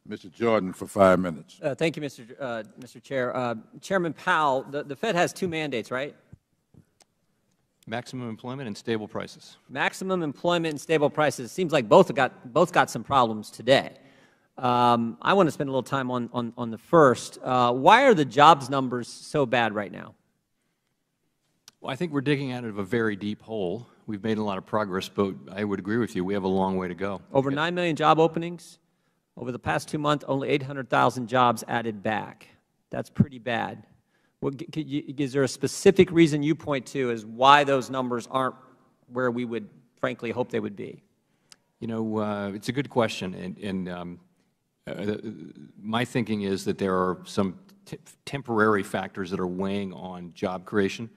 Mr. Jordan for 5 minutes. Thank you, Mr. Chair. Chairman Powell, the Fed has two mandates, right? Maximum employment and stable prices. Maximum employment and stable prices. It seems like both got some problems today. I want to spend a little time on the first. Why are the jobs numbers so bad right now? Well, I think we're digging out of a very deep hole. We've made a lot of progress, but I would agree with you. We have a long way to go. Over 9 million job openings. Over the past 2 months, only 800,000 jobs added back. That's pretty bad. Is there a specific reason you point to as why those numbers aren't where we would, frankly, hope they would be? You know, it's a good question, my thinking is that there are some temporary factors that are weighing on job creation,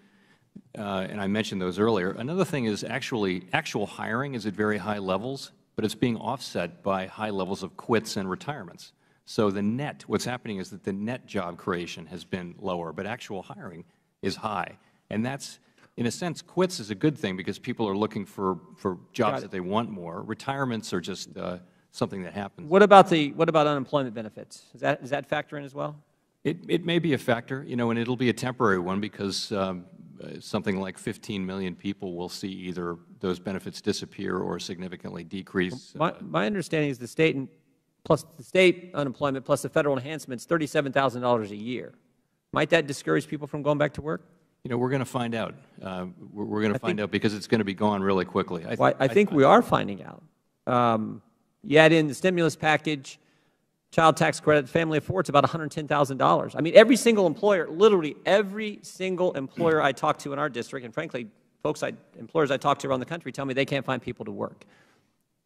and I mentioned those earlier. Another thing is actual hiring is at very high levels, but it's being offset by high levels of quits and retirements. So the net, what's happening is that the net job creation has been lower, but actual hiring is high. And that's, in a sense, quits is a good thing because people are looking for jobs that they want more. Retirements are just something that happens. What about unemployment benefits? Does that factor in as well? It may be a factor, you know, and it'll be a temporary one because something like 15 million people will see either those benefits disappear or significantly decrease. My understanding is the state unemployment plus the federal enhancements, $37,000 a year. Might that discourage people from going back to work? You know, we're going to find out. We're going to find out because it's going to be gone really quickly. I think we are finding out. You add in the stimulus package, child tax credit, family of four, it's about $110,000. I mean, every single employer, literally every single employer I talk to in our district, and frankly, employers I talk to around the country tell me they can't find people to work.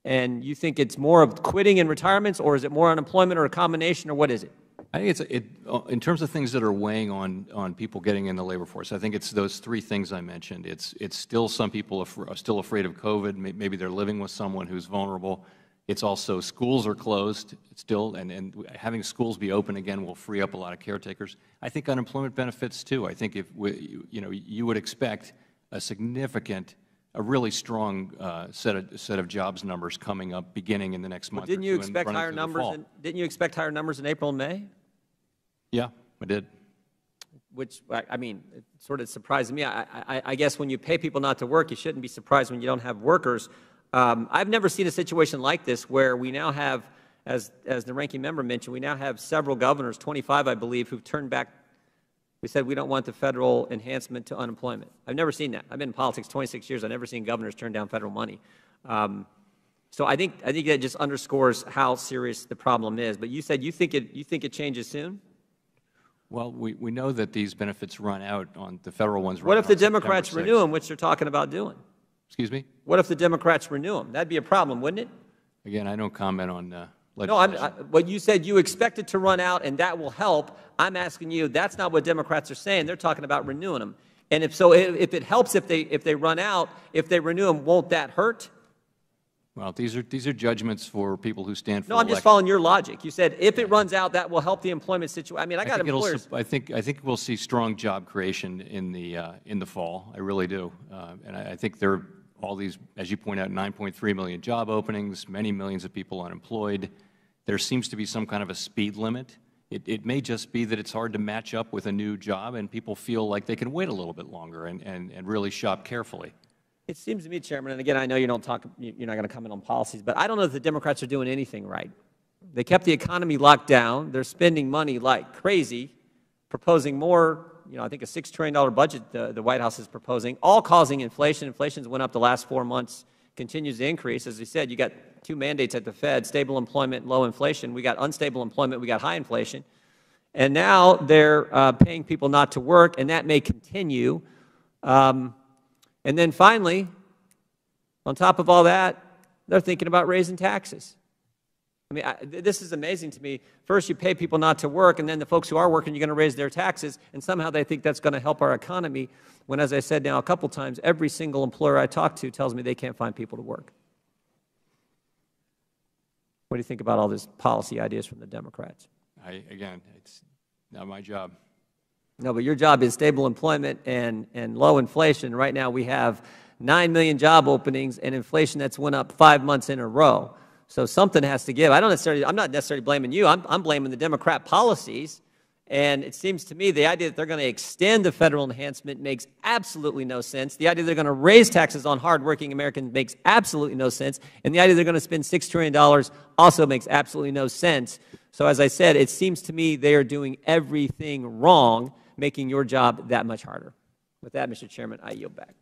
And you think it's more of quitting and retirements, or is it more unemployment, or a combination, or what is it? I think in terms of things that are weighing on people getting in the labor force, I think it's those three things I mentioned. It's still some people are still afraid of COVID. Maybe they're living with someone who's vulnerable. It's also schools are closed still, and having schools be open again will free up a lot of caretakers. I think unemployment benefits too. I think if you would expect a really strong set of jobs numbers coming up beginning in the next month. Didn't you expect higher numbers? Didn't you expect higher numbers in April and May? Yeah, I did. Which, I mean, it sort of surprised me. I guess when you pay people not to work, you shouldn't be surprised when you don't have workers. I've never seen a situation like this where we now have, as the ranking member mentioned, we now have several governors, 25 I believe, who've turned back. We said we don't want the federal enhancement to unemployment. I've never seen that. I've been in politics 26 years. I've never seen governors turn down federal money. So I think that just underscores how serious the problem is. But you said you think it changes soon? Well, we know that these benefits run out on the federal ones. What if the Democrats renew them, which they're talking about doing? Excuse me? What if the Democrats renew them? That'd be a problem, wouldn't it? Again, I don't comment on legislation. No, what you said you expect it to run out and that will help. I'm asking you, that's not what Democrats are saying. They're talking about renewing them. And if it helps if they run out, if they renew them, won't that hurt? Well, these are judgments for people who stand for election. No, I'm just following your logic. You said if it runs out, that will help the employment situation. I mean, I got employers. I think we'll see strong job creation in the fall. I really do, and I think there are all these, as you point out, 9.3 million job openings, many millions of people unemployed. There seems to be some kind of a speed limit. It may just be that it's hard to match up with a new job, and people feel like they can wait a little bit longer and really shop carefully. It seems to me, Chairman, and again, I know you're not going to comment on policies, but I don't know if the Democrats are doing anything right. They kept the economy locked down. They're spending money like crazy, proposing more, I think a $6 trillion budget the White House is proposing, all causing inflation. Inflation's went up the last 4 months, continues to increase. As we said, you got two mandates at the Fed, stable employment, low inflation. We got unstable employment, we got high inflation. And now they're paying people not to work, and that may continue. And then finally, on top of all that, they're thinking about raising taxes. I mean, this is amazing to me. First, you pay people not to work, and then the folks who are working, you're going to raise their taxes, and somehow they think that's going to help our economy, when, as I said now a couple times, every single employer I talk to tells me they can't find people to work. What do you think about all these policy ideas from the Democrats? Again, it's not my job. No, but your job is stable employment and low inflation. Right now we have 9 million job openings and inflation that's went up 5 months in a row. So something has to give. I'm not necessarily blaming you. I'm blaming the Democrat policies. And it seems to me the idea that they're going to extend the federal enhancement makes absolutely no sense. The idea they're going to raise taxes on hardworking Americans makes absolutely no sense. And the idea they're going to spend $6 trillion also makes absolutely no sense. So as I said, it seems to me they are doing everything wrong, making your job that much harder. With that, Mr. Chairman, I yield back.